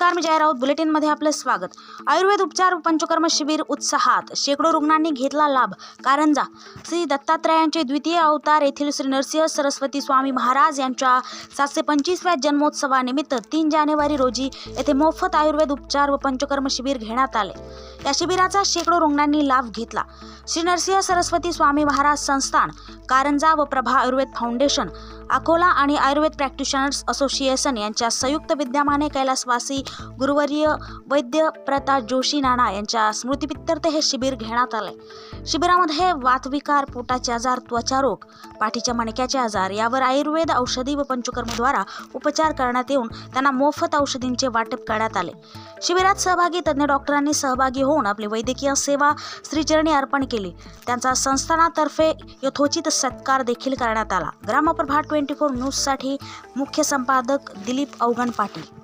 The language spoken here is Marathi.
नमस्कार, मी जय राऊत. बुलेटिनमध्ये आपलं स्वागत. आयुर्वेद उपचार व पंचकर्म शिबिर उत्साहात. शेकडो रुग्णांनी घेतला लाभ. कारंजा. श्री दत्तात्रयांचे द्वितीय अवतार येथील श्री नरसिंह सरस्वती स्वामी महाराज यांच्या 725व्या जन्मोत्सवानिमित्त 3 जानेवारी रोजी येथे मोफत आयुर्वेद उपचार व पंचकर्म शिबिर घेण्यात आले. या शिबिराचा शेकडो रुग्णांनी लाभ घेतला. श्री नरसिंह सरस्वती स्वामी महाराज संस्थान, कारंजा व प्रभा आयुर्वेद फाउंडेशन, अकोला आणि आयुर्वेद प्रॅक्टिशनर्स असोसिएशन यांच्या संयुक्त विद्यमाने कैलासवासी गुरुवर्य वैद्य प्रता जोशी नाना यांच्या स्मृतिप्रीत्यर्थ हे शिबिर घेण्यात आले. शिबिरामध्ये वातविकार, पोटाचे आजार, त्वचारोग, पाठीच्या मणक्याचे आजार यावर आयुर्वेद औषधी व पंचकर्मद्वारा उपचार करण्यात येऊन त्यांना मोफत औषधींचे वाटप करण्यात आले. शिबिरात सहभागी तज्ञ डॉक्टरांनी सहभागी होऊन आपली वैद्यकीय सेवा श्रीचरणी अर्पण केली. त्यांचा संस्थानातर्फे यथोचित सत्कार देखील करण्यात आला. ग्रामप्रभा 24 न्यूजसाठी मुख्य संपादक दिलीप अवगण पाटील.